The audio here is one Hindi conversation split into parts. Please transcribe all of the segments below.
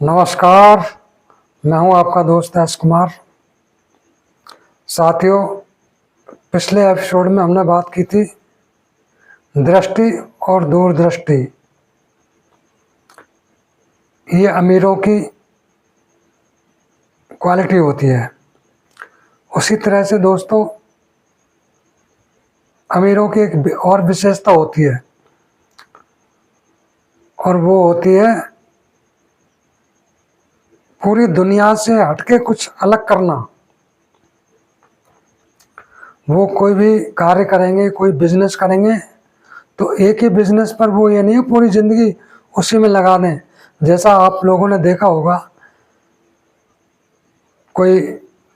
नमस्कार। मैं हूं आपका दोस्त एस कुमार। साथियों, पिछले एपिसोड में हमने बात की थी दृष्टि और दूरदृष्टि। ये अमीरों की क्वालिटी होती है। उसी तरह से दोस्तों, अमीरों की एक और विशेषता होती है, और वो होती है पूरी दुनिया से हटके कुछ अलग करना। वो कोई भी कार्य करेंगे, कोई बिजनेस करेंगे, तो एक ही बिजनेस पर वो ये नहीं है पूरी ज़िंदगी उसी में लगा दें। जैसा आप लोगों ने देखा होगा, कोई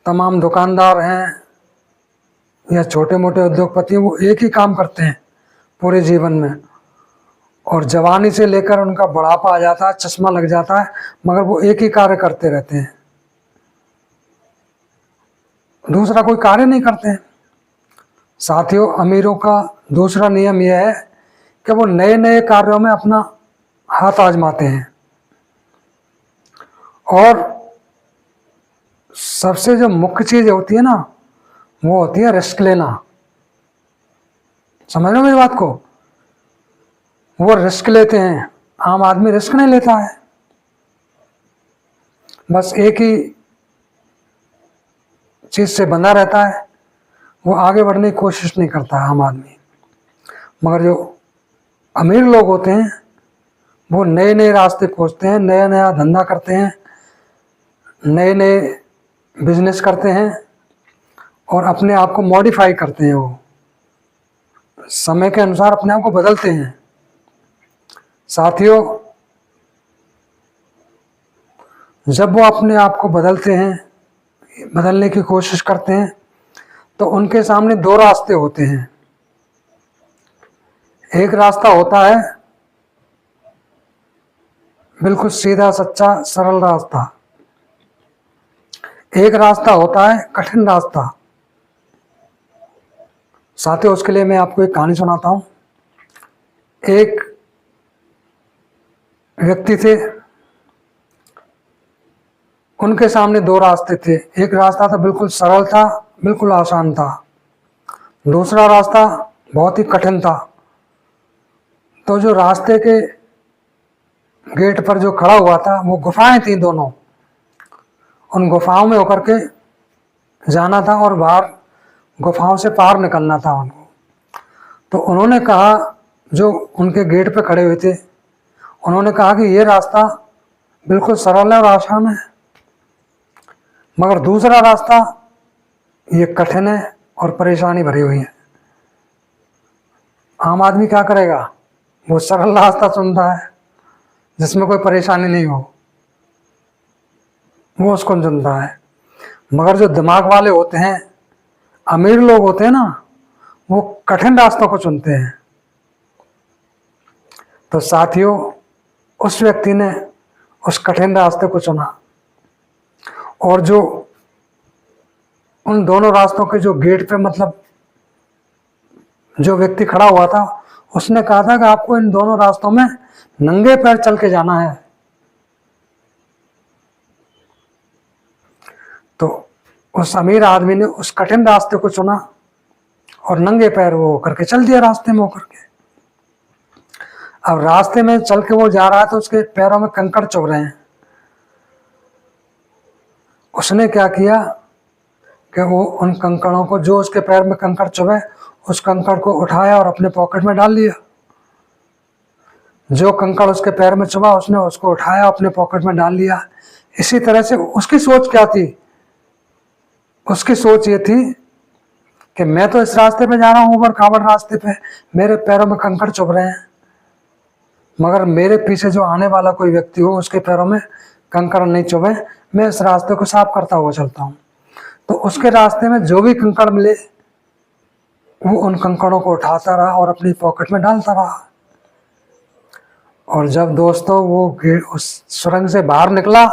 तमाम दुकानदार हैं या छोटे मोटे उद्योगपति, वो एक ही काम करते हैं पूरे जीवन में, और जवानी से लेकर उनका बुढ़ापा आ जाता है, चश्मा लग जाता है, मगर वो एक ही कार्य करते रहते हैं, दूसरा कोई कार्य नहीं करते हैं। साथियों, अमीरों का दूसरा नियम यह है कि वो नए नए कार्यों में अपना हाथ आजमाते हैं, और सबसे जो मुख्य चीज़ होती है ना, वो होती है रिस्क लेना। समझ रहे हो मेरी बात को? वो रिस्क लेते हैं। आम आदमी रिस्क नहीं लेता है, बस एक ही चीज़ से बंधा रहता है, वो आगे बढ़ने की कोशिश नहीं करता है आम आदमी। मगर जो अमीर लोग होते हैं, वो नए नए रास्ते खोजते हैं, नया नया धंधा करते हैं, नए नए बिजनेस करते हैं, और अपने आप को मॉडिफाई करते हैं। वो समय के अनुसार अपने आप को बदलते हैं। साथियों, जब वो अपने आप को बदलते हैं, बदलने की कोशिश करते हैं, तो उनके सामने दो रास्ते होते हैं। एक रास्ता होता है बिल्कुल सीधा सच्चा सरल रास्ता, एक रास्ता होता है कठिन रास्ता। साथियों, उसके लिए मैं आपको एक कहानी सुनाता हूँ। एक व्यक्ति थे, उनके सामने दो रास्ते थे। एक रास्ता था बिल्कुल सरल था, बिल्कुल आसान था। दूसरा रास्ता बहुत ही कठिन था। तो जो रास्ते के गेट पर जो खड़ा हुआ था, वो गुफाएं थी दोनों। उन गुफाओं में होकर के जाना था और बाहर गुफाओं से पार निकलना था उनको। तो उन्होंने कहा, जो उनके गेट पे खड़े हुए थे, उन्होंने कहा कि ये रास्ता बिल्कुल सरल है और आसान है, मगर दूसरा रास्ता ये कठिन है और परेशानी भरी हुई है। आम आदमी क्या करेगा? वो सरल रास्ता चुनता है जिसमें कोई परेशानी नहीं हो, वो उसको चुनता है। मगर जो दिमाग वाले होते हैं, अमीर लोग होते हैं ना, वो कठिन रास्तों को चुनते हैं। तो साथियों, उस व्यक्ति ने उस कठिन रास्ते को चुना, और जो उन दोनों रास्तों के जो गेट पे, मतलब जो व्यक्ति खड़ा हुआ था, उसने कहा था कि आपको इन दोनों रास्तों में नंगे पैर चल के जाना है। तो उस अमीर आदमी ने उस कठिन रास्ते को चुना और नंगे पैर वो करके चल दिया रास्ते में होकर के। अब रास्ते में चल के वो जा रहा है, तो उसके पैरों में कंकड़ चुभ रहे हैं। उसने क्या किया कि वो उन कंकड़ों को, जो उसके पैर में कंकड़ चुभे, उस कंकड़ को उठाया और अपने पॉकेट में डाल लिया। जो कंकड़ उसके पैर में चुभा, उसने उसको उठाया, अपने पॉकेट में डाल लिया। इसी तरह से उसकी सोच क्या थी? उसकी सोच ये थी कि मैं तो इस रास्ते पे जा रहा हूँ, ऊबड़ खाबड़ रास्ते पे, मेरे पैरों में कंकड़ चुभ रहे हैं, मगर मेरे पीछे जो आने वाला कोई व्यक्ति हो, उसके पैरों में कंकड़ नहीं चुभे, मैं इस रास्ते को साफ करता हुआ चलता हूँ। तो उसके रास्ते में जो भी कंकड़ मिले, वो उन कंकड़ों को उठाता रहा और अपनी पॉकेट में डालता रहा। और जब दोस्तों वो उस सुरंग से बाहर निकला,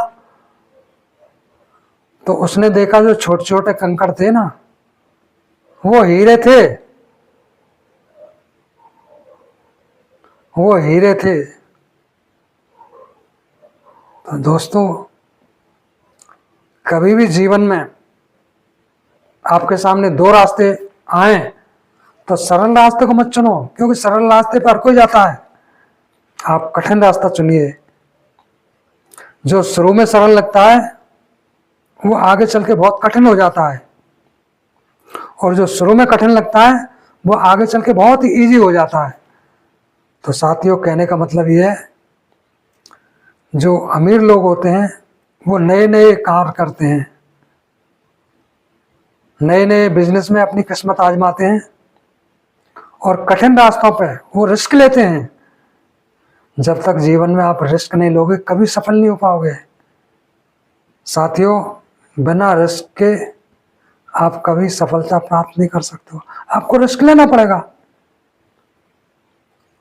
तो उसने देखा जो छोटे छोटे कंकड़ थे ना, वो हीरे थे। वो हीरे थे। तो दोस्तों, कभी भी जीवन में आपके सामने दो रास्ते आए तो सरल रास्ते को मत चुनो, क्योंकि सरल रास्ते पर हर कोई जाता है। आप कठिन रास्ता चुनिए। जो शुरू में सरल लगता है वो आगे चल के बहुत कठिन हो जाता है, और जो शुरू में कठिन लगता है वो आगे चल के बहुत ही ईजी हो जाता है। तो साथियों, कहने का मतलब ये है, जो अमीर लोग होते हैं वो नए नए कार्य करते हैं, नए नए बिजनेस में अपनी किस्मत आजमाते हैं, और कठिन रास्तों पे वो रिस्क लेते हैं। जब तक जीवन में आप रिस्क नहीं लोगे कभी सफल नहीं हो पाओगे। साथियों, बिना रिस्क के आप कभी सफलता प्राप्त नहीं कर सकते हो। आपको रिस्क लेना पड़ेगा।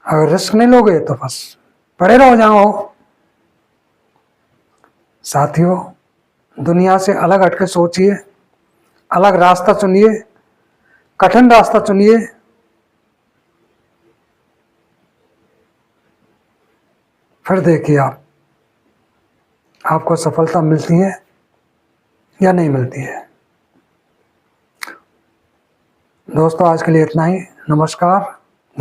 अगर रिस्क नहीं लोगे तो बस पड़े रहो जहां हो। साथियों, दुनिया से अलग हटके सोचिए, अलग रास्ता चुनिए, कठिन रास्ता चुनिए। फिर देखिए आपको सफलता मिलती है या नहीं मिलती है। दोस्तों, आज के लिए इतना ही। नमस्कार।